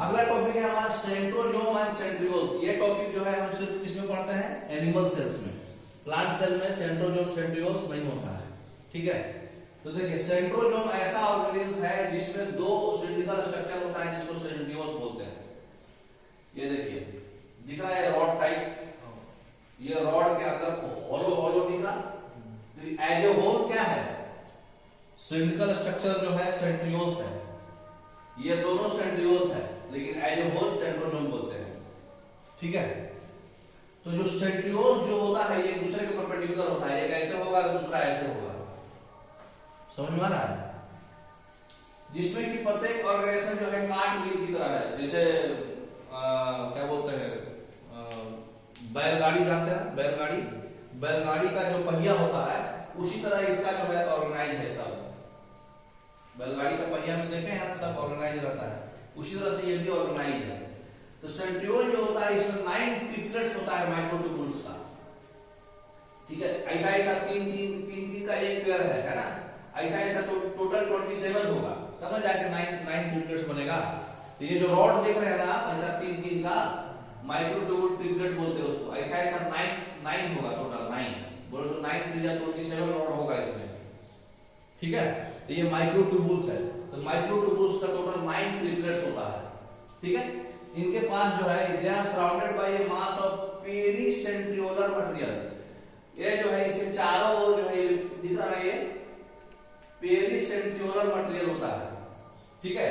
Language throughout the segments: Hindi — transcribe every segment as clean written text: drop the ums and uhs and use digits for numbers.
अगला टॉपिक है हमारा सेंट्रोजोम एंड सेंट्रियोल्स। ये टॉपिक जो है हम सिर्फ किसमें पढ़ते हैं? एनिमल सेल्स में। प्लांट सेल में सेंट्रोजोम सेंट्रियोल्स नहीं होता है, ठीक है। तो देखिए सेंट्रोजोम ऐसा ऑर्गेनिज्म है जिसमें दो सिलिंड्रिकल स्ट्रक्चर होता है जिसको सेंट्रियोल्स बोलते हैं। ये देखिए दिख रहा है रॉड टाइप, ये रॉड के अंदर हॉलो हॉलो दिख रहा, तो एज ए होल क्या है? सिलिंड्रिकल स्ट्रक्चर जो है सेंट्रियोल्स है। ये दोनों सेंट्रियोल्स है लेकिन एज ए होल सेंट्रोजोम बोलते हैं, ठीक है। तो जो सेंट्रियोल जो होता है ये एक दूसरे के परपेंडिकुलर होता है, एक ऐसे होगा दूसरा ऐसे होगा, समझ में आ रहा है? जिसमें कि प्रत्येक ऑर्गेनाइजेशन जो है कांट व्हील की तरह है। जैसे क्या बोलते हैं, बैलगाड़ी जानते हैं? बैलगाड़ी का जो पहिया होता है उसी तरह इसका जो है ऑर्गेनाइज है सब। बैलगाड़ी का पहिया में देखें यहाँ सब ऑर्गेनाइज रहता है, उसी तरह से ये भी ऑर्गेनाइज है। तो सेंट्रियोल जो होता है इसमें 9 ट्रिपलेट्स होता है माइक्रोट्यूब्यूल्स का, ठीक है। ऐसा ऐसा तीन का एक पेयर है ना, ऐसा ऐसा तो टोटल 27 होगा, तब ना जाके 9 ट्रिपलेट्स बनेगा। तो ये जो रॉड देख रहे हैं ना आप, ऐसा तीन का माइक्रोट्यूब्यूल ट्रिपलेट बोलते हैं उसको। ऐसा ऐसा 9 होगा टोटल, 9 बोलो तो 9 3 या 27 रॉड होगा इसमें, ठीक है। तो ये माइक्रोट्यूब्यूल्स है, तो माइक्रोट्यूब्यूल्स का टोटल 9 ट्रिपलेट्स होता है, ठीक है। इनके पास जो है they are surrounded by a mass of pericentriolar material. ये जो है इसके चारों ओर जो है दिख रहा है, ये पेरिसेंट्रियोलर मटेरियल होता है, ठीक है,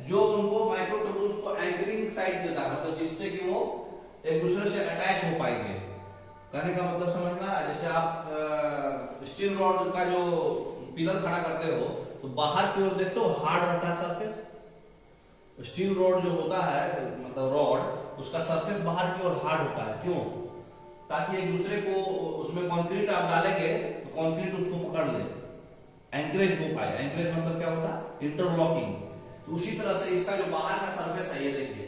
जो उनको माइक्रोट्यूब्यूल्स को एंकरिंग साइड देता है, मतलब जिससे कि वो एक दूसरे से अटैच हो पाएंगे। कहने का मतलब समझ में आ रहा है? जैसे आप स्टील रॉड का जो पिलर खड़ा करते हो तो बाहर की ओर देखते हो हार्ड रहता है सरफेस। स्टील रॉड जो होता है मतलब रॉड, उसका सरफेस बाहर की ओर हार्ड होता है, क्यों? ताकि एक दूसरे को उसमें कंक्रीट आप डालेंगे तो कंक्रीट उसको पकड़ ले, एंकरेज हो पाए। एंकरेज मतलब क्या होता है? इंटरलॉकिंग। तो उसी तरह से इसका जो बाहर का सरफेस है, ये देखिए,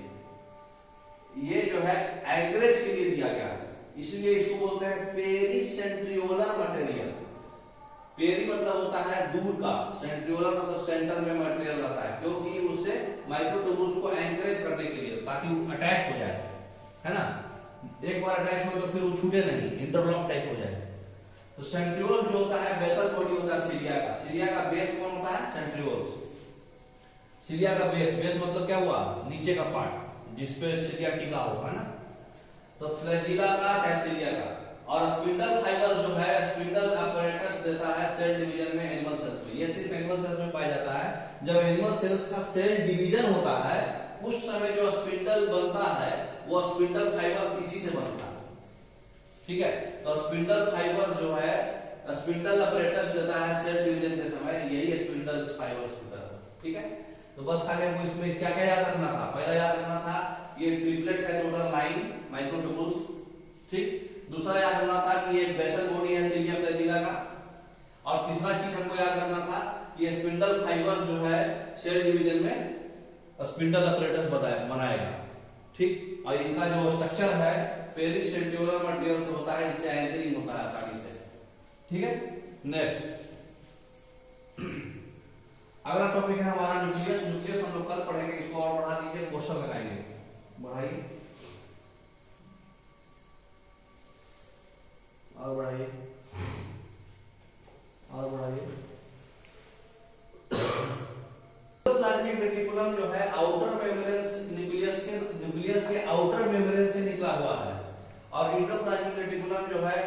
ये जो है एंकरेज के लिए दिया गया है, इसलिए इसको बोलते हैं पेरिसेंट्रियोलर मटेरियल। पेरी मतलब होता है दूर का, सेंट्रियोलर मतलब सेंटर में मटेरियल रहता है, क्योंकि उससे माइक्रोट्यूब्यूल्स को एंकरेज करने के लिए, ताकि वो अटैच हो जाए, है ना। एक बार अटैच हो तो फिर वो छूटे नहीं, इंटरलॉक टाइप हो जाए। तो सेंट्रियोल जो होता है बेसल बॉडी होता है सिलिया का। सिलिया का बेस कौन होता है? सेंट्रियोल्स। सिलिया का बेस मतलब क्या हुआ? नीचे का पार्ट जिसपे सिलिया टिका होगा ना। तो फ्लैजिला का चाहे सिलिया का, और स्पिंडल फाइबर जो है स्पिंडल apparatus देता है सेल डिवीजन में एनिमल सेल्स में। ये सिर्फ एनिमल सेल्स में पाया जाता है। जब एनिमल सेल्स का सेल डिवीजन होता है उस समय जो स्पिंडल बनता है वो स्पिंडल फाइबर इसी से बनता है, ठीक है। तो स्पिंडल फाइबर जो है स्पिंडल apparatus देता है सेल डिवीजन के समय, यही स्पिंडल फाइबर्स होता है, ठीक है। तो बस खाली हमको इसमें क्या क्या याद रखना था? पहला याद रखना था ये ट्रिपलेट है टोटल 9 माइक्रोट्यूब्यूल्स, ठीक। दूसरा याद रखना था कि ये बेसल बॉडी है सिलिया फ्लैजिला का, और तीसरा चीज हमको याद रखना था कि ये स्पिंडल फाइबर्स जो है सेल डिवीजन में स्पिंडल apparatus बनाएगा, ठीक। और इनका जो स्ट्रक्चर है पेरिसेंट्रियोलर मटेरियल से होता है, इससे एंकरिंग होता है आसानी से, ठीक है। नेक्स्ट अगला टॉपिक है हमारा न्यूक्लियस। न्यूक्लियस हम लोग कल पढ़ेंगे, इसको और बढ़ा दीजिए, क्वेश्चन लगाएंगे, बढ़ाइए और बढ़ाइए और बढ़ाइए। प्लाज्मिक रेटिकुलम जो है आउटर मेम्ब्रेन न्यूक्लियस के आउटर मेम्ब्रेन से निकला हुआ है, और इंडोप्लाज्मिक रेटिकुलम जो है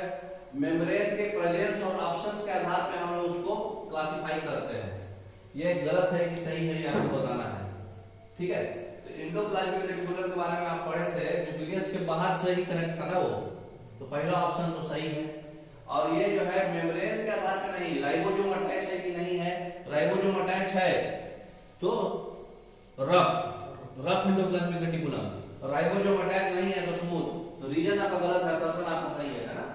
मेम्ब्रेन के प्रेजेंस और एब्सेंस के आधार पर हम लोग उसको क्लासिफाई करते हैं। ये गलत है कि सही है, ये आपको बताना है, ठीक है। तो इंडोप्लाज्मिक रेटिकुलम के बारे में आप पढ़े थे, न्यूक्लियस के बाहर से ही कनेक्ट था ना वो, तो पहला ऑप्शन तो सही है। और ये जो है मेम्ब्रेन के आधार पे नहीं, राइबोसोम अटैच है कि नहीं है? राइबोसोम अटैच है तो rough endoplasmic reticulum, ribosome attach नहीं है तो स्मूथ। तो रीजन आपका गलत है, असर्शन आपका सही है ना?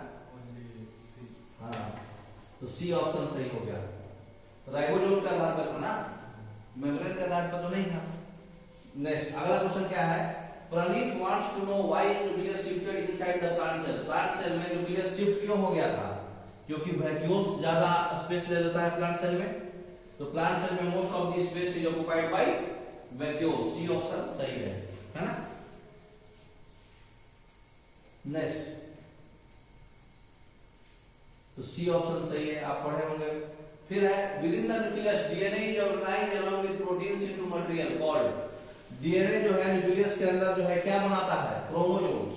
हाँ, तो सी ऑप्शन सही हो गया। राइबोसोम के आधार पर था ना, मेम्ब्रेन के आधार पर तो नहीं था। नेक्स्ट अगला क्वेश्चन क्या है? Praneeth wants to know why nucleus shifted inside the plant cell. Plant cell में न्यूक्लियस शिफ्ट क्यों हो गया था? क्योंकि वैक्यूल्स ज्यादा स्पेस ले लेता है प्लांट सेल में, तो प्लांट सेल में most of the space is occupied by vacuole. C option सही है। नेक्स्ट, तो सी ऑप्शन सही है, आप पढ़े होंगे। फिर है within the nucleus DNA is organised along with proteins into material called. DNA जो है न्यूक्लियस के अंदर जो है क्या बनाता है, क्रोमोसोम्स।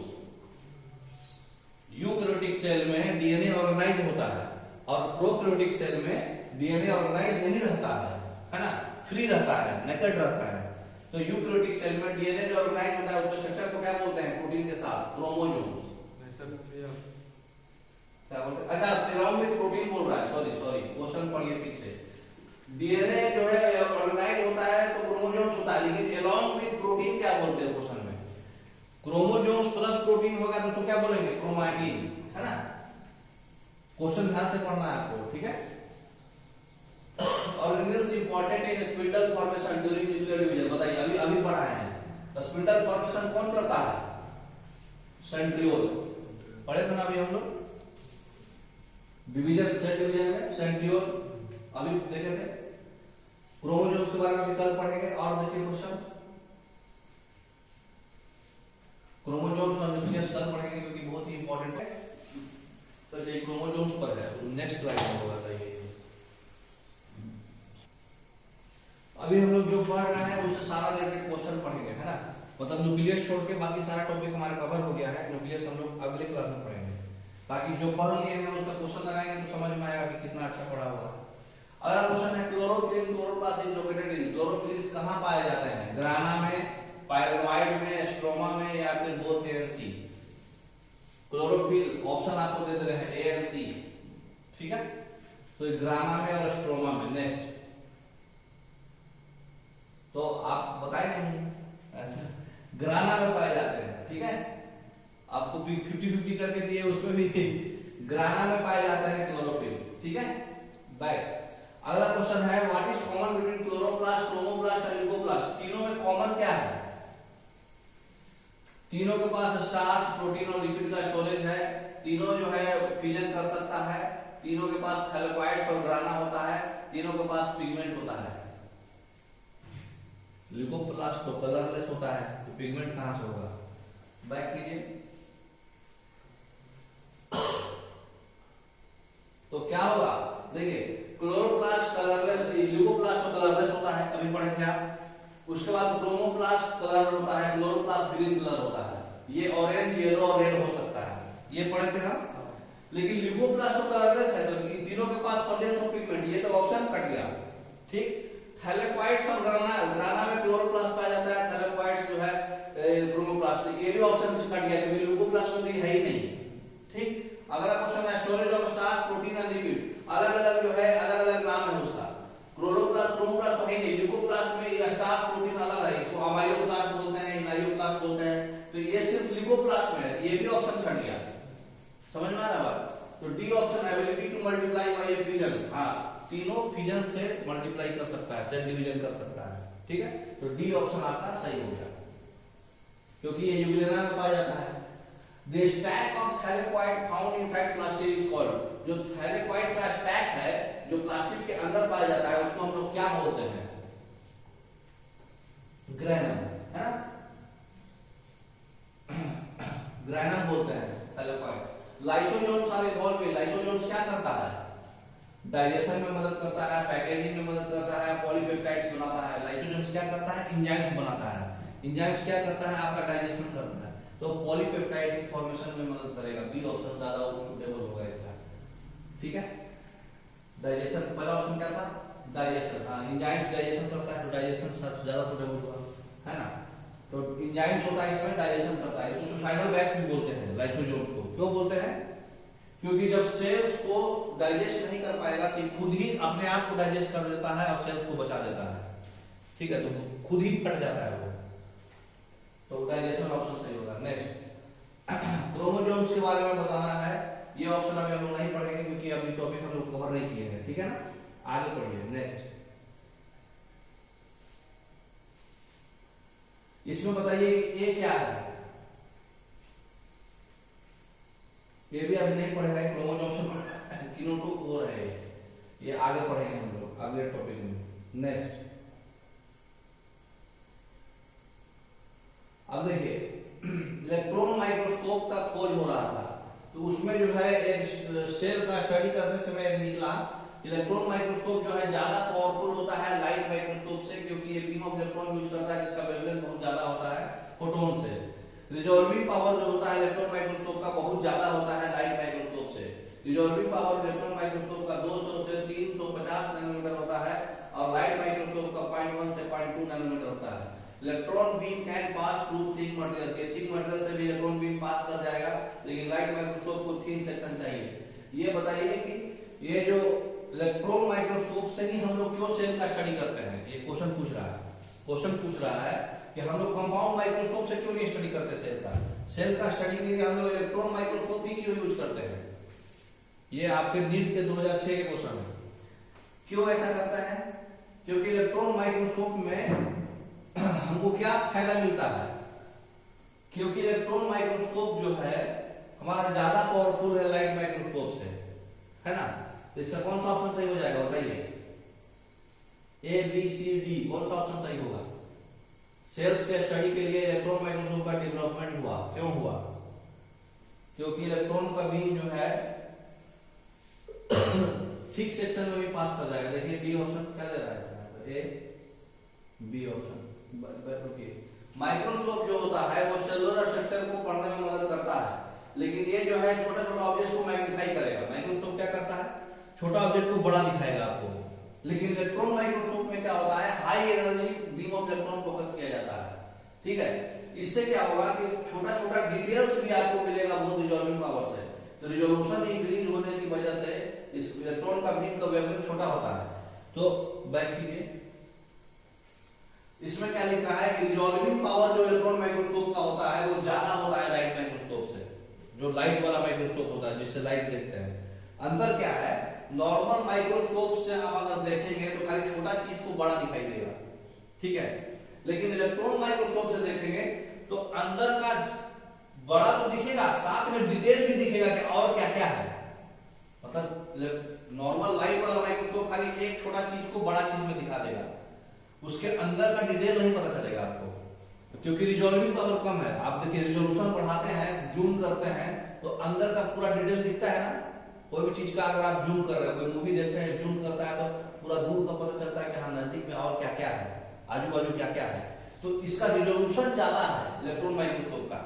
यूकैरियोटिक सेल में डीएनए ऑर्गेनाइज होता है और प्रोकैरियोटिक सेल में डीएनए ऑर्गेनाइज नहीं रहता है ना, फ्री रहता है, नेकेड रहता है। तो यूकैरियोटिक सेल में डीएनए जो ऑर्गेनाइज होता है उसके स्ट्रक्चर को क्या बोलते हैं, प्रोटीन के साथ, क्रोमोसोम्स। क्या बोलते हैं, अच्छा अलोंग विद प्रोटीन बोल रहा है, सॉरी क्वेश्चन पढ़िए ठीक से। डीएनए जो है ऑर्गेनाइज होता है तो क्रोमोसोम्स होता है, लेकिन अलोंग विद प्रोटीन क्या बोलते हैं क्वेश्चन में, क्रोमोसोम्स प्लस प्रोटीन होगा तो उसको क्या बोलेंगे, क्रोमैटिन, है ना। क्वेश्चन ध्यान से पढ़ना है आपको, ठीक है। Organelles important in spindle formation during nuclear division, बताइए, अभी पढ़ाए हैं। स्पिंडल फॉर्मेशन कौन करता है, सेंट्रियोल, पढ़े थे ना अभी हम लोग डिवीजन, सेल डिवीजन में सेंट्रियोल अभी देखे थे। क्रोमोसोम्स के बारे में भी कल पढ़ेंगे। और देखिए क्वेश्चन, क्रोमोसोम्स और न्यूक्लियस कल पढ़ेंगे क्योंकि बहुत ही इंपॉर्टेंट है। तो ये क्रोमोसोम्स पर है, नेक्स्ट स्लाइड में होगा। बताइए, अभी हम लोग जो पढ़ रहे हैं उससे सारा रिलेटेड क्वेश्चन पढ़ेंगे, है ना। मतलब न्यूक्लियस छोड़ के बाकी सारा टॉपिक हमारा कवर हो गया है। न्यूक्लियस हम लोग अगले क्लास में पढ़ेंगे, ताकि जो पढ़ लिए हैं उसका क्वेश्चन लगाएंगे तो समझ में आएगा कि कितना अच्छा पढ़ा हुआ है। अगला क्वेश्चन है chlorophyll, chloroplast is located in, chlorophyll कहां पाए जाते हैं, ग्राना में, पायरोनोइड में, स्ट्रोमा में, या फिर both A and C. Chlorophyll option आपको दे रहे हैं ए एंड सी, ठीक है। तो ग्राना में और स्ट्रोमा में। नेक्स्ट, तो आप बताएंगे, ऐसा ग्राना में पाए जाते हैं, ठीक है। आपको भी 50-50 करके दिए, उसमें भी ग्राना में पाए जाते हैं क्लोरोफिल, ठीक है। बैक, अगला क्वेश्चन है what is common between chloroplast, chromoplast और ल्यूकोप्लास्ट। तीनों में कॉमन क्या है, तीनों के पास स्टार्च, प्रोटीन और लिपिड का स्टोरेज है। तीनों जो है फ्यूजन कर सकता है। तीनों के पास थैलेकॉइड्स और ग्राना होता है। तीनों के पास पिगमेंट होता है। ल्यूकोप्लास्ट तो कलरलेस होता है, तो पिगमेंट कहां से होगा। बैक कीजिए, तो क्या होगा, देखिए क्लोरोप्लास्ट कलरलेस, ल्यूकोप्लास्ट तो कलरलेस होता है, अभी पढ़े थे आप। उसके बाद क्रोमोप्लास्ट कलर होता है, क्लोरोप्लास्ट ग्रीन कलर होता है। ये ऑरेंज, येलो और रेड हो सकता है, ये पढ़े थे हम। लेकिन ल्यूकोप्लास्ट तो कलरलेस है, तो तीनों के पास प्रेजेंस ऑफ पिगमेंट, ये तो ऑप्शन कट गया, ठीक। थैलेकॉइड्स और ग्राना में क्लोरोप्लास्ट पाया जाता है, थैलेकॉइड्स जो है क्रोमोप्लास्ट, ये भी ऑप्शन कट गया क्योंकि ल्यूकोप्लास्ट में है ही नहीं, ठीक। अगला क्वेश्चन है storage of starch, protein and lipid. अलग अलग जो है अलग अलग नाम है उसका। क्लोरोप्लास्ट, क्रोमोप्लास्ट तो है नहीं, ल्यूकोप्लास्ट में ये स्टार्च प्रोटीन अलग है, इसको अमाइलोप्लास्ट बोलते हैं, इनायोप्लास्ट बोलते हैं। तो ये सिर्फ ल्यूकोप्लास्ट में है, ये भी ऑप्शन छट गया, समझ में आ रहा बात। तो D option, ability to multiply by A fusion, हां तीनों फ्यूजन से मल्टीप्लाई कर सकता है, सेल डिवीजन कर सकता है, ठीक है। तो डी ऑप्शन आपका सही हो गया, क्योंकि ये यूग्लेना में पाया जाता है। The stack of thylakoid found inside plastic is called, जो thylakoid का स्टैक है जो प्लास्टिक के अंदर पाया जाता है उसको हम लोग क्या बोलते हैं, ग्रैनम, है ना, ग्रैनम बोलते हैं thylakoid। Lysosomes are involve in, lysosomes क्या करता है, डाइजेशन में मदद करता है, पैकेजिंग में मदद करता है, पॉलीपेप्टाइड्स बनाता है। लाइसोसोम्स क्या करता है, एंजाइम्स बनाता है। एंजाइम्स क्या करता है, आपका डाइजेशन करता है, तो पॉलीपेप्टाइड की फॉर्मेशन में मदद करेगा। बी ऑप्शन ज्यादा सूटेबल होगा इसका, ठीक है। डाइजेशन, पहला ऑप्शन क्या था, डाइजेशन, हाँ एंजाइम्स डाइजेशन करता है तो डाइजेशन ज्यादा सूटेबल होगा, है ना। तो एंजाइम्स होता है इसमें, डाइजेशन करता है। इसको सुसाइडल बैग्स भी बोलते हैं लाइसोसोम्स को। क्यों बोलते हैं, क्योंकि जब सेल्स को डाइजेस्ट नहीं कर पाएगा तो खुद ही अपने आप को डाइजेस्ट कर लेता है और सेल्स को बचा लेता है, ठीक है। तो खुद ही फट जाता है वो, तो डाइजेशन ऑप्शन सही होगा। नेक्स्ट, क्रोमोसोम्स के बारे में बताना है, ये ऑप्शन अभी हम लोग नहीं पढ़ेंगे क्योंकि अभी टॉपिक हम लोग कवर नहीं किए हैं, ठीक है ना। आगे पढ़िए। नेक्स्ट, इसमें बताइए ये क्या है, ये भी अभी नहीं पढ़े हैं, क्रोमोसोम्स किनोटो हो रहे हैं, ये आगे पढ़ेंगे हम लोग अगले टॉपिक में। नेक्स्ट, अब देखिए इलेक्ट्रॉन माइक्रोस्कोप का खोज हो रहा था, तो उसमें जो है एक सेल का स्टडी करते समय एक निकला इलेक्ट्रॉन माइक्रोस्कोप जो है ज्यादा पावरफुल होता है लाइट माइक्रोस्कोप से, क्योंकि ये बीम ऑफ इलेक्ट्रॉन यूज करता है जिसका वेवलेंथ बहुत ज्यादा होता है फोटोन से। रिजॉल्विंग पावर जो होता है इलेक्ट्रॉन माइक्रोस्कोप का बहुत ज्यादा होता है लाइट माइक्रोस्कोप से। रिजॉल्विंग पावर इलेक्ट्रॉन माइक्रोस्कोप का 200 से 350 नैनोमीटर होता है और लाइट माइक्रोस्कोप का 0.1 से 0.2 नैनोमीटर होता है। Electron beam can pass through thick material, ये थिक मटेरियल से भी इलेक्ट्रॉन बीम पास कर जाएगा, लेकिन लाइट माइक्रोस्कोप को थिन सेक्शन चाहिए। ये बताइए कि ये जो इलेक्ट्रॉन माइक्रोस्कोप से ही हम लोग क्यों सेल का स्टडी करते हैं, ये क्वेश्चन पूछ रहा है। क्वेश्चन पूछ रहा है कि हम लोग कंपाउंड माइक्रोस्कोप से क्यों नहीं स्टडी करते सेल का। सेल का स्टडी के लिए हम लोग इलेक्ट्रॉन माइक्रोस्कोप ही क्यों यूज करते हैं, ये आपके नीट के 2006 के क्वेश्चन है। क्यों ऐसा करते हैं, क्योंकि इलेक्ट्रॉन माइक्रोस्कोप में हमको क्या फायदा मिलता है, क्योंकि इलेक्ट्रॉन माइक्रोस्कोप जो है हमारा ज्यादा पावरफुल है लाइट माइक्रोस्कोप से, है ना। तो इसका कौन सा ऑप्शन सही हो जाएगा बताइए, ए बी सी डी, कौन सा ऑप्शन सही होगा। सेल्स के स्टडी के लिए इलेक्ट्रॉन माइक्रोस्कोप का डेवलपमेंट हुआ, क्यों हुआ, क्योंकि इलेक्ट्रॉन का बीम जो है थिक सेक्शन में भी पास कर जाएगा। देखिए डी ऑप्शन क्या दे रहा है, ए बी ऑप्शन। माइक्रोस्कोप जो होता है वो सेलुलर स्ट्रक्चर को पढ़ने में मदद करता है, लेकिन ये जो है छोटा छोटा ऑब्जेक्ट को मैग्नीफाई करेगा। माइक्रोस्कोप क्या करता है, छोटा ऑब्जेक्ट को बड़ा दिखाएगा आपको, लेकिन इलेक्ट्रॉन माइक्रोस्कोप में क्या होता है, high energy beam of electron focus किया जाता है, ठीक है। इससे क्या होगा कि छोटा छोटा डिटेल्स भी आपको मिलेगा बहुत रिजॉल्विंग पावर से। तो रिजोल्यूशन इंक्रीज होने की वजह से इस इलेक्ट्रॉन का बीम का वेवलेंथ छोटा होता है। तो बैक कीजिए, इसमें क्या लिख रहा है कि रिजॉल्विंग पावर जो इलेक्ट्रॉन माइक्रोस्कोप का होता है वो ज्यादा होता है लाइट माइक्रोस्कोप से, जो लाइट वाला माइक्रोस्कोप होता है जिससे लाइट देखते हैं। अंतर क्या है, नॉर्मल माइक्रोस्कोप से आप अगर देखेंगे तो खाली छोटा चीज को बड़ा दिखाई देगा, ठीक है, लेकिन इलेक्ट्रॉन माइक्रोस्कोप से देखेंगे तो अंदर का बड़ा तो दिखेगा, साथ में डिटेल भी दिखेगा कि और क्या क्या है। मतलब नॉर्मल लाइट वाला माइक्रोस्कोप खाली एक छोटा चीज को बड़ा चीज में दिखा देगा, उसके अंदर का डिटेल नहीं पता चलेगा आपको, क्योंकि रिजॉल्विंग पावर कम है। आप देखिए रिजोल्यूशन बढ़ाते हैं, जूम करते हैं तो अंदर का पूरा डिटेल दिखता है ना। कोई भी चीज का अगर आप जूम कर रहे हैं, कोई मूवी देखते हैं जूम करता है तो पूरा दूर का पता चलता है कि हाँ नजदीक में और क्या क्या है, आजू बाजू क्या क्या है। तो इसका रिजोल्यूशन ज्यादा है इलेक्ट्रॉन माइक्रोस्कोप का,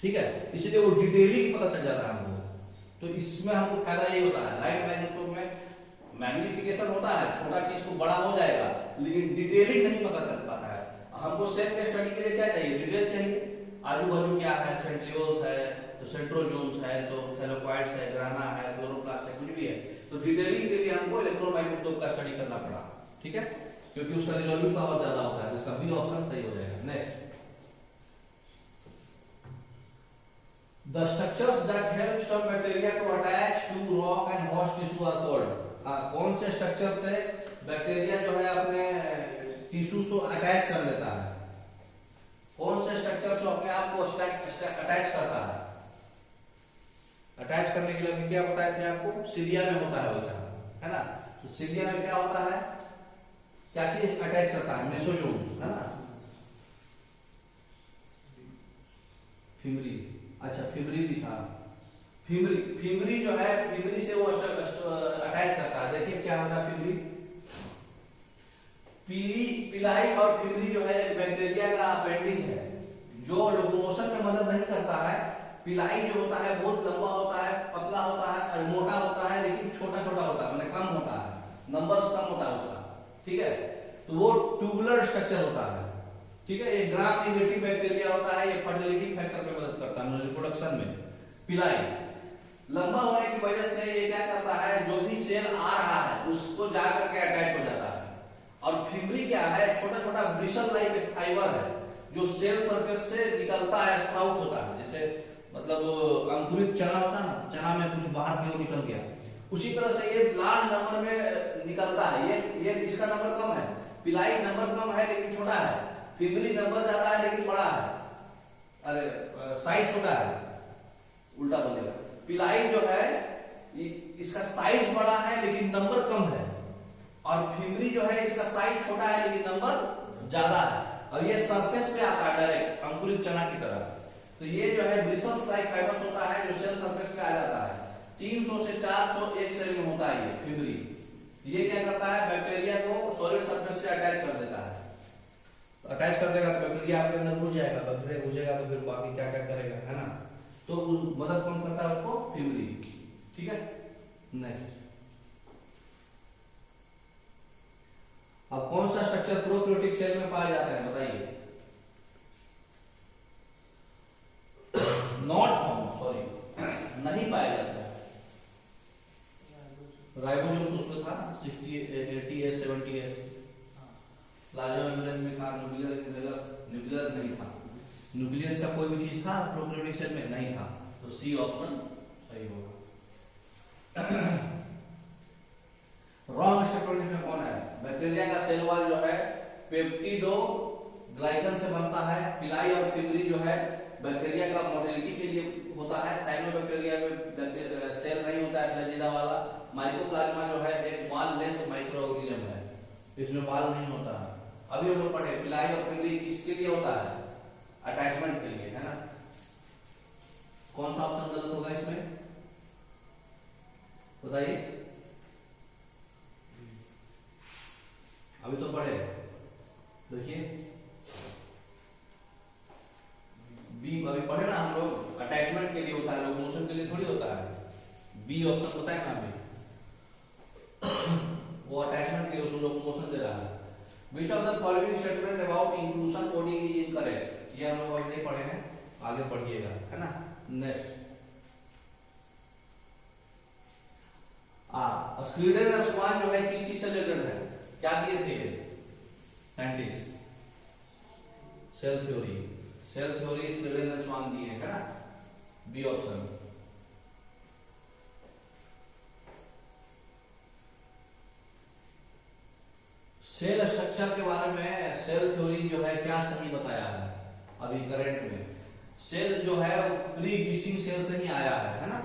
ठीक है, इसलिए वो डिटेलिंग पता चल जाता है हमको। तो इसमें हमको फायदा ये होता है। लाइट माइक्रोस्कोप में मैग्निफिकेशन होता है, छोटा चीज को बड़ा हो जाएगा, लेकिन डिटेलिंग नहीं पता चल पाता है। हमको सेल के स्टडी के लिए क्या चाहिए, डिटेल चाहिए, आजू बाजू क्या है, सेंट्रियोल्स है तो सेंट्रोजोम्स है तो थैलेकोइड्स है, ग्राना है, क्लोरोप्लास्ट है, कुछ भी है। तो डिटेलिंग के लिए हमको इलेक्ट्रॉन माइक्रोस्कोप का स्टडी करना पड़ा, ठीक है, क्योंकि उसका रिजॉल्विंग पावर ज्यादा होता है। इसका बी ऑप्शन सही हो जाएगा। Next, the structures that help some bacteria to attach to rock and host tissue are called। कौन से स्ट्रक्चर से बैक्टीरिया जो है अपने टिश्यू से अटैच कर लेता है, कौन से स्ट्रक्चर से अपने आप को अटैच करता है। अटैच करने के लिए अभी क्या बताए थे आपको, सीलिया में होता है वैसा, है ना। तो सीलिया में क्या होता है, क्या चीज अटैच करता है, मेसोजोम, है ना, फिमरी, अच्छा फिमरी भी था, फिमरी जो है, फिमरी से वो अटैच करता है। देखिए क्या होता है फिमरी, पिलाई और फिमरी जो है बैक्टीरिया का अपेंडिक्स है जो लोकोमोशन में मदद नहीं करता है। पिलाई जो होता है बहुत लंबा होता है, पतला होता है, मोटा होता है, लेकिन छोटा छोटा होता है, मतलब कम होता है, नंबर्स कम होता है उसका, ठीक है। तो वो ट्यूबुलर स्ट्रक्चर होता है, ठीक है। ये ग्राम नेगेटिव बैक्टीरिया होता है, ये फर्टिलिटी फैक्टर में मदद करता है रिप्रोडक्शन में। पिलाई लंबा होने की वजह से ये क्या करता है, जो भी सेल आ रहा है उसको जाकर के अटैच हो जाता है। और फिमरी क्या है, छोटा छोटा ब्रिसल लाइक फाइबर है जो सेल सरफेस से निकलता है, स्प्राउट होता है, जैसे मतलब अंकुरित चना होता है ना, चना में कुछ बाहर की ओर निकल गया, उसी तरह से ये लार्ज नंबर में निकलता है। ये इसका नंबर कम है, पिलाई नंबर कम है लेकिन छोटा है, फिमरी नंबर ज्यादा है लेकिन बड़ा है, अरे साइज छोटा है, उल्टा बोलेगा। पिलाई जो है इसका साइज बड़ा है लेकिन नंबर कम है, और फिमरी जो है इसका साइज छोटा है लेकिन नंबर ज्यादा है, और ये सरफेस पे आता है डायरेक्ट अंकुरित चना की तरह। तो ये जो है ब्रिसल्स लाइक फाइबर्स होता है जो सेल सरफेस पे आ जाता है। 300 से 400 एक सेल में होता है ये फिब्री। ये क्या करता है, बैक्टीरिया को सॉलिड सरफेस से अटैच कर देता है। तो अटैच कर देगा तो बैक्टीरिया आपके अंदर घुस जाएगा, बैक्टीरिया घुसेगा तो फिर बाकी क्या क्या करेगा, है ना। तो मदद कौन करता है उसको, फिब्री। ठीक है, नेक्स्ट। अब कौन सा स्ट्रक्चर प्रोकैरियोटिक सेल में पाया जाता है बताइए। नॉट फाउंड, सॉरी नहीं पाया जाता है। राइबोसोम तो उसमें था 60 80s 70s, प्लाज्मा मेम्ब्रेन में था, न्यूक्लियर नहीं था। न्यूक्लियस का कोई भी चीज था प्रोकैरियोटिक सेल में नहीं था, तो सी ऑप्शन सही होगा। रॉन्ग स्ट्रक्चर में कौन है, बैक्टीरिया का सेल वॉल जो है पेप्टिडो ग्लाइकन से बनता है। पिलाई और फिब्री जो है बैक्टीरिया का मोटिलिटी के लिए होता है। साइनोबैक्टीरिया में सेल नहीं होता है फ्लैजिला वाला। माइकोप्लाज्मा जो है एक वॉल लेस माइक्रो ऑर्गेनिज्म है, इसमें वॉल नहीं होता है। अभी हम लोग पढ़े पिलाई और फिब्री किसके लिए होता है, अटैचमेंट के लिए, है ना। कौन सा ऑप्शन गलत होगा इसमें बताइए। अभी तो पढ़े, देखिए बी अभी पढ़े ना हम लोग, अटैचमेंट के लिए होता है, लोकोमोशन के लिए थोड़ी होता है। बी ऑप्शन बताए ना अभी, वो अटैचमेंट के लिए, उसको लोकोमोशन दे रहा है। Which of the following statement about inclusion coding is incorrect? ये हम लोग अभी नहीं पढ़े हैं, आगे पढ़िएगा, है ना। नेक्स्ट, स्क्रीडन और स्वान जो है किस चीज से रिलेटेड है, क्या दिए थे scientist, cell theory. Cell theory Schleiden और स्वान दिए, है ना, बी ऑप्शन। सेल स्ट्रक्चर के बारे में सेल थ्योरी जो है क्या सही बताया है अभी करंट में। सेल जो है प्री एग्जिस्टिंग सेल से ही आया है ना।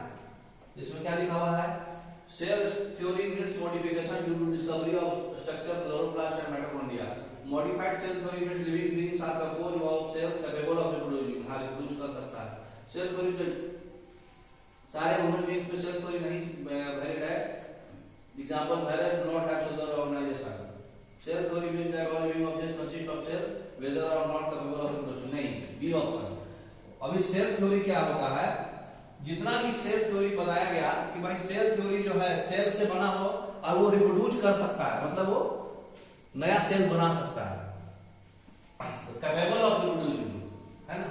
इसमें क्या लिखा हुआ है, cell theory needs modification due to discovery of structure chloroplast and mitochondria. Modified cell theory means living beings are composed of cells capable of reproducing, हां रिप्रोड्यूस कर सकता है। सेल थ्योरी जो सारे ह्यूमन बीइंग्स पे सेल थ्योरी नहीं वैलिड है। Example virus do not have cellular organisation. Cell theory means that all living objects consist of cells whether or not capable of reproduction, नहीं, बी ऑप्शन। अभी सेल थ्योरी क्या होता है, जितना भी सेल थ्योरी बताया गया कि भाई सेल थ्योरी जो है सेल से बना हो और वो रिप्रोड्यूस कर सकता है, मतलब वो नया सेल बना सकता है, कैपेबल ऑफ रिप्रोड्यूसिंग, है ना,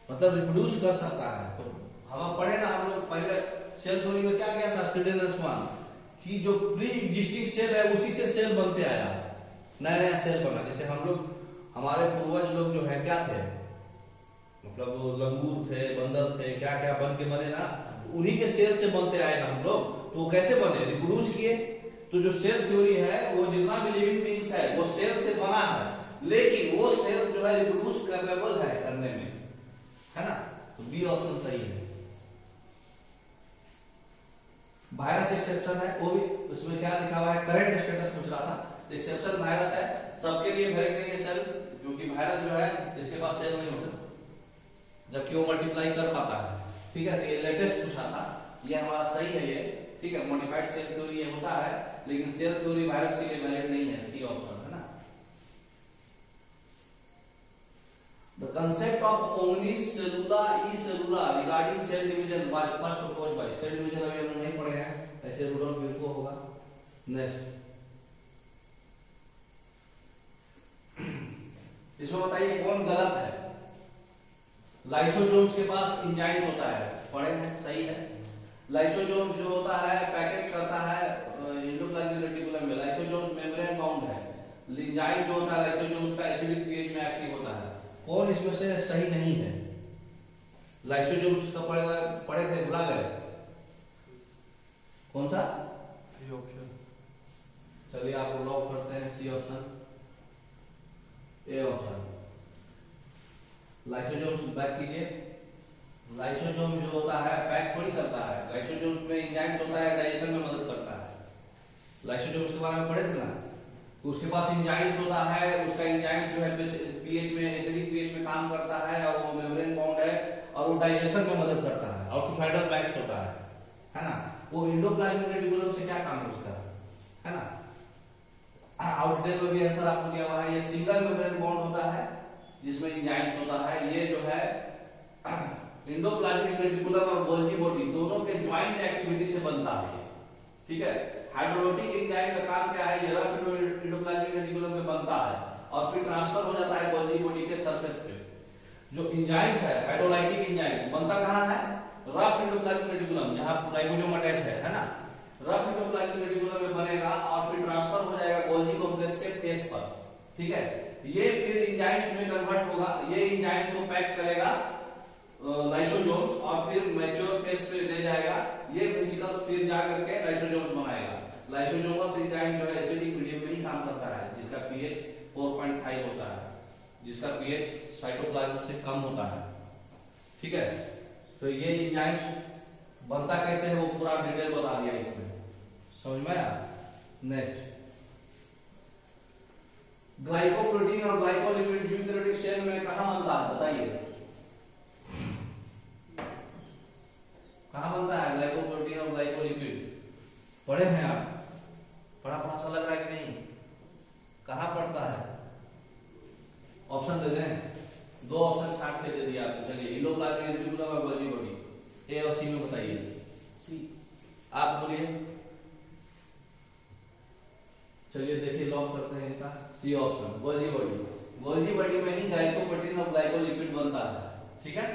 मतलब रिप्रोड्यूस कर सकता है। तो हम पढ़े ना हम लोग पहले सेल थ्योरी में क्या किया था, स्क्रीडन और स्वान, कि जो प्री एग्जिस्टिंग सेल है उसी से सेल बनते आया, नया नया सेल बना। जैसे हम लोग, हमारे पूर्वज लोग जो है क्या थे, मतलब लंगूर थे, बंदर थे, क्या क्या बन के बने ना, उन्हीं के सेल से बनते आए ना हम लोग। तो वो कैसे बने, रिप्रोड्यूस किए। तो जो सेल थ्योरी है वो जितना भी लिविंग बीइंग्स है वो सेल से बना है, लेकिन वो सेल जो है रिप्रोड्यूस कैपेबल है करने में, है ना। तो बी ऑप्शन सही है। वायरस एक्सेप्शन है, वो भी उसमें क्या लिखा हुआ है, करंट स्टेटस पूछ रहा था। एक्सेप्शन वायरस है, सबके लिए वैलिड नहीं है सेल, क्योंकि वायरस जो है इसके पास सेल नहीं होता, जबकि वो मल्टीप्लाई कर पाता है। ठीक है, तो ये लेटेस्ट पूछा था, ये हमारा सही है ये। ठीक है, मॉडिफाइड सेल थ्योरी ये होता है, लेकिन सेल थ्योरी वायरस के लिए वैलिड नहीं है, सी ऑप्शन, है ना। The concept of omnicellular e-cellular regarding cell division was first proposed by, cell division अभी हम लोग नहीं पढ़े हैं, ऐसे रुडोल्फ विर्को होगा। नेक्स्ट, इसमें बताइए कौन गलत है। लाइसोसोम्स के पास एंजाइम्स होता है, पढ़े हैं, सही है। लाइसोसोम्स जो होता है पैकेज करता है एंडोप्लाज्मिक रेटिकुलम में, लाइसोसोम्स मेम्ब्रेन बाउंड है। एंजाइम जो होता है लाइसोसोम्स का एसिडिक पीएच में एक्टिव होता है। कौन इसमें से सही नहीं है, लाइसोसोम्स का पढ़े थे, भुला गए, कौन सा, सी ऑप्शन। चलिए आप लॉक करते हैं, C option, A option. Lysosomes back कीजिए। लाइसोसोम जो होता है पैक थोड़ी करता है, लाइसोसोम्स में एंजाइम्स होता है, डाइजेशन में मदद करता है। लाइसोसोम्स के बारे में पढ़े थे ना, उसके पास एंजाइम्स होता है, उसका एंजाइम जो है पीएच में, एसिडिक पीएच में काम करता है, और वो मेम्ब्रेन बाउंड है, वो डाइजेशन में मदद करता है और सुसाइडल बैक्स होता है ना। वो एंडोप्लाज्मिक रेटिकुलम से क्या काम है उसका, है ना। आउट डिटेल में भी आंसर आपको दिया हुआ है। ये सिंगल मेम्ब्रेन बॉन्ड होता है जिसमें एंजाइम्स होता है। ये जो है एंडोप्लाज्मिक रेटिकुलम और गोल्जी बॉडी दोनों के ज्वाइंट एक्टिविटी से बनता है, ठीक है। हाइड्रोलाइटिक एंजाइम का काम क्या है, ये रफ एंडोप्लाज्मिक रेटिकुलम में बनता है और फिर ट्रांसफर हो जाता है गोल्जी बॉडी के सरफेस पे। जो एंजाइम्स है हाइड्रोलाइटिक एंजाइम्स बनता कहां है, रफ एंडोप्लाज्मिक रेटिकुलम जहां राइबोसोम अटैच है ना। रफ एंडोप्लाज्मिक रेटिकुलम में बनेगा और फिर ट्रांसफर हो जाएगा गोल्जी कॉम्प्लेक्स के फेस पर, ठीक है। ये फिर एंजाइम्स में कन्वर्ट होगा, ये एंजाइम्स को पैक करेगा लाइसोसोम्स और फिर मैच्योर फेस पे ले जाएगा। ये वेसिकल्स फिर जा करके लाइसोसोम्स बनाएगा। लाइसोसोमल एंजाइम जो है एसिडिक मीडियम में ही काम करता है, जिसका पीएच 4.5 होता है, जिसका पीएच साइटोप्लाज्म से कम होता है, ठीक है। तो ये एंजाइम्स बनता कैसे है वो पूरा डिटेल बता दिया इसमें, समझ में आया। नेक्स्ट, ग्लाइकोप्रोटीन और ग्लाइकोलिपिड यूकेरियोटिक सेल में कहां बनता है बताइए, कहां बनता है ग्लाइकोप्रोटीन और ग्लाइकोलिपिड, पढ़े हैं आप, पढ़ा सा लग रहा है कि नहीं, कहां पड़ता है, ऑप्शन दे दें, दो ऑप्शन छाट के दे दिया आपको। चलिए एंडोप्लाज्मिक रेटिकुलम और गोल्जी बॉडी, ए और सी में बताइए। सी, आप बोलिए। चलिए देखिए लॉक करते हैं इसका, C option Golgi body. Golgi body में ही ग्लाइकोप्रोटीन और ग्लाइकोलिपिड बनता है, ठीक है।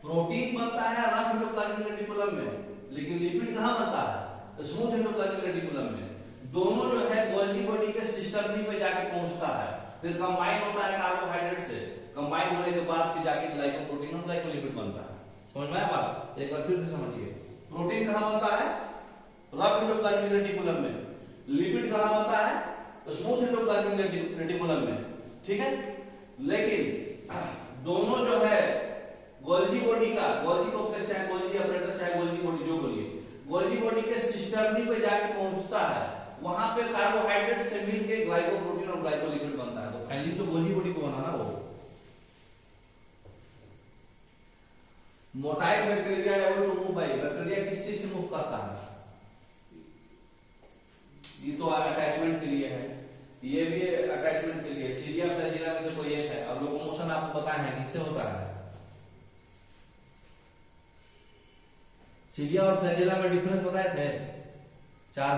प्रोटीन बनता है रफ एंडोप्लाज्मिक रेटिकुलम में, लेकिन लिपिड कहां बनता है, स्मूथ एंडोप्लाज्मिक रेटिकुलम में। दोनों जो है गोल्जी बॉडी के सिस्टर्नी पे जाके पहुंचता है, फिर कंबाइन होता है कार्बोहाइड्रेट से, कंबाइन होने के बाद फिर जाके ग्लाइकोप्रोटीन और ग्लाइकोलिपिड बनता है। समझ में आया बात, एक बार फिर से समझिए। प्रोटीन कहां बनता है, रफ एंडोप्लाज्मिक रेटिकुलम में। लिपिड कहां बनता है, स्मूथ एंडोप्लाज्मिक रेटिकुलम में, ठीक है। लेकिन दोनों जो है गोल्जी बॉडी का, गोल्जी कॉम्प्लेक्स चाहे गोल्जी अपरेटस चाहे गोल्जी बॉडी जो बोलिए, गोल्जी बॉडी के सिस्टर्नी पे जाके पहुंचता है, वहां पे कार्बोहाइड्रेट से मिलके ग्लाइकोप्रोटीन और ग्लाइकोलिपिड बनता है। तो फाइनली तो गोल्जी बॉडी को बनाना वो। Motile bacteria able to move by, bacteria किस चीज से मूव करता है, ये तो अटैचमेंट के लिए है, ये भी अटैचमेंट के लिए। सीलिया फ्लैजिला में से कोई एक है। अब लोकोमोशन आपको पता है किससे होता है, सीलिया और फ्लैजिला में डिफरेंस बताए थे, 4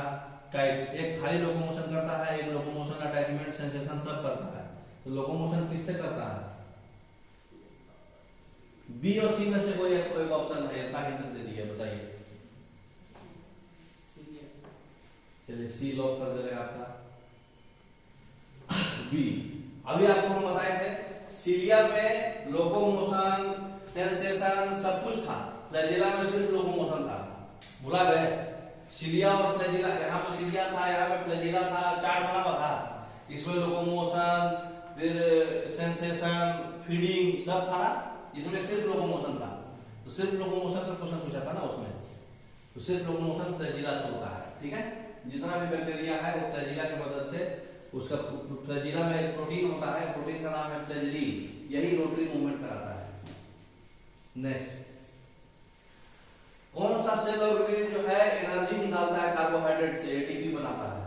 टाइप्स। एक खाली लोकोमोशन करता है, एक लोकोमोशन अटैचमेंट सेंसेशन सब करता है। तो लोकोमोशन किससे करता है, बी और सी में से कोई एक ऑप्शन है, इतना हिंट दे दिया, बताइए। चलिए सी लॉक कर दे रहे आपका, बी। अभी आपको हम बताए थे सीलिया में लोकोमोशन सेंसेशन सब कुछ था, फ्लैजिला में सिर्फ लोकोमोशन था, भुला गए। सीलिया और फ्लैजिला, यहाँ पे सीलिया था, यहाँ पे फ्लैजिला था, चार्ट बना हुआ था। इसमें लोकोमोशन, फिर सेंसेशन, फीडिंग सब था ना, इसमें सिर्फ लोकोमोशन था। तो सिर्फ लोकोमोशन का क्वेश्चन पूछा था ना उसमें, तो सिर्फ लोकोमोशन फ्लैजिला से होता है, ठीक है। जितना भी बैक्टीरिया है वो फ्लैजिला की मदद से, उसका फ्लैजिला में एक प्रोटीन होता है, प्रोटीन का नाम है फ्लैजिलीन, यही रोटरी मूवमेंट कराता है। नेक्स्ट, कौन सा सेल ऑर्गेनेल जो है एनर्जी निकालता है कार्बोहाइड्रेट से, एटीपी बनाता है।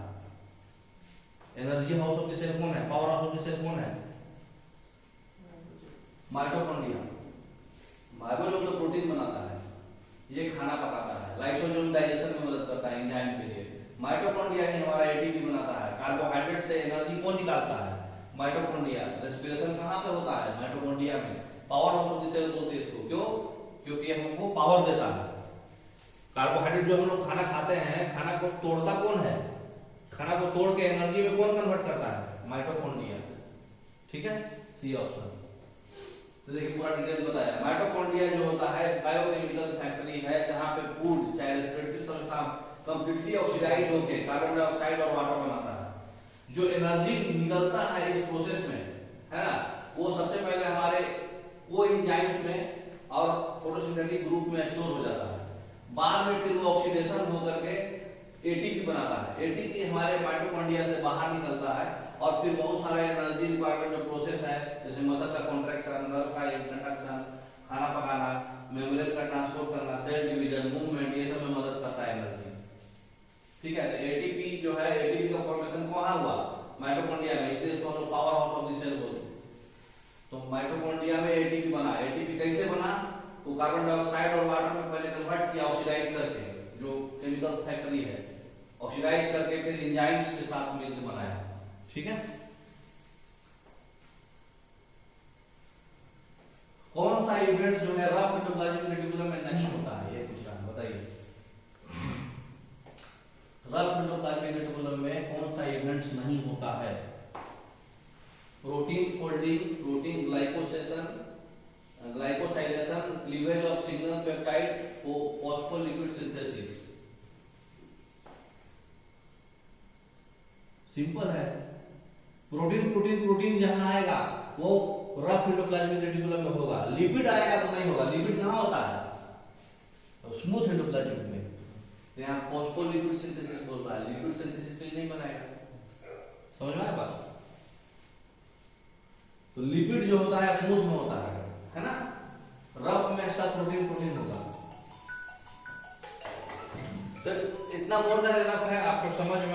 Energy house of the cell कौन है, powerhouse of the cell कौन है, माइटोकॉन्ड्रिया। माइटोकॉन्ड्रिया से प्रोटीन बनाता है, ये खाना पकाता है। लाइसोसोम डाइजेशन में मदद करता है एंजाइम के लिए। माइटोकॉन्ड्रिया ही हमारा एटीपी बनाता है। कार्बोहाइड्रेट से एनर्जी कौन निकालता है, माइटोकॉन्ड्रिया। रेस्पिरेशन कहां पे होता है, माइटोकॉन्ड्रिया में। Powerhouse of the cell बोलते हैं इसको, क्यों, क्योंकि हमको पावर देता है। कार्बोहाइड्रेट जो हम लोग खाना खाते हैं, खाना को तोड़ता कौन है, खाना को तोड़ के एनर्जी में कौन कन्वर्ट करता है, माइटोकॉन्ड्रिया, ठीक है। C option. तो देखिए पूरा डिटेल बताया। माइटोकॉन्ड्रिया जो होता है बायोकेमिकल फैक्ट्री है, जहां पे फूड चाहे रेस्पिरेटरी सब्सटेंस कंप्लीटली ऑक्सीडाइज होकर कार्बन डाइऑक्साइड और वाटर बनाता है। जो एनर्जी निकलता है इस प्रोसेस में, है ना, वो सबसे पहले हमारे वो एंजाइम्स में और फोटोसिंथेटिक ग्रुप में स्टोर हो जाता है। बाद में फिर वो ऑक्सीडेशन होकर के एटीपी बनाता है। एटीपी हमारे माइटोकॉन्ड्रिया से बाहर निकलता है और फिर बहुत सारे एनर्जी रिक्वायरमेंट जो प्रोसेस है, जैसे मसल का कॉन्ट्रैक्शन, नर्व का कंडक्शन, खाना पकाना, ठीक है, तो एटीपी जो है, एटीपी का फॉर्मेशन कहाँ हुआ, माइटोकॉन्ड्रिया में, इसलिए इसको हम लोग powerhouse of the cell बोलते हैं। तो माइटोकॉन्ड्रिया में एटीपी बना। एटीपी कैसे बना, तो कार्बन डाइऑक्साइड और वाटर में पहले कन्वर्ट किया ऑक्सीडाइज करके, जो केमिकल फैक्ट्री है, ऑक्सीडाइज करके फिर एंजाइम्स के साथ मिलकर बनाया। ठीक है, कौन सा इवेंट्स जो है रफ एंडोप्लाज्मिक रेटिकुलम में नहीं होता है, ये पूछा है, बताइए। रफ एंडोप्लाज्मिक रेटिकुलम में कौन सा इवेंट्स नहीं होता है? Protein folding, protein glycosation, glycosylation, cleavage of signal peptide, phospholipid synthesis. Simple है, प्रोटीन प्रोटीन प्रोटीन जहां आएगा वो रफ एंडोप्लाज्मिक रेटिकुलम में होगा, लिपिड आएगा तो नहीं होगा। लिपिड कहां होता है? तो स्मूथ एंडोप्लाज्मिक में। तो यहाँ फॉस्फोलिपिड सिंथेसिस बोल रहा है, लिपिड सिंथेसिस तो ये नहीं बनाएगा। समझ में आया बात? तो लिपिड जो होता है स्मूथ में होता है ना, रफ में सब प्रोटीन प्रोटीन होगा। तो इतना मोर देन इनफ है, आपको समझ में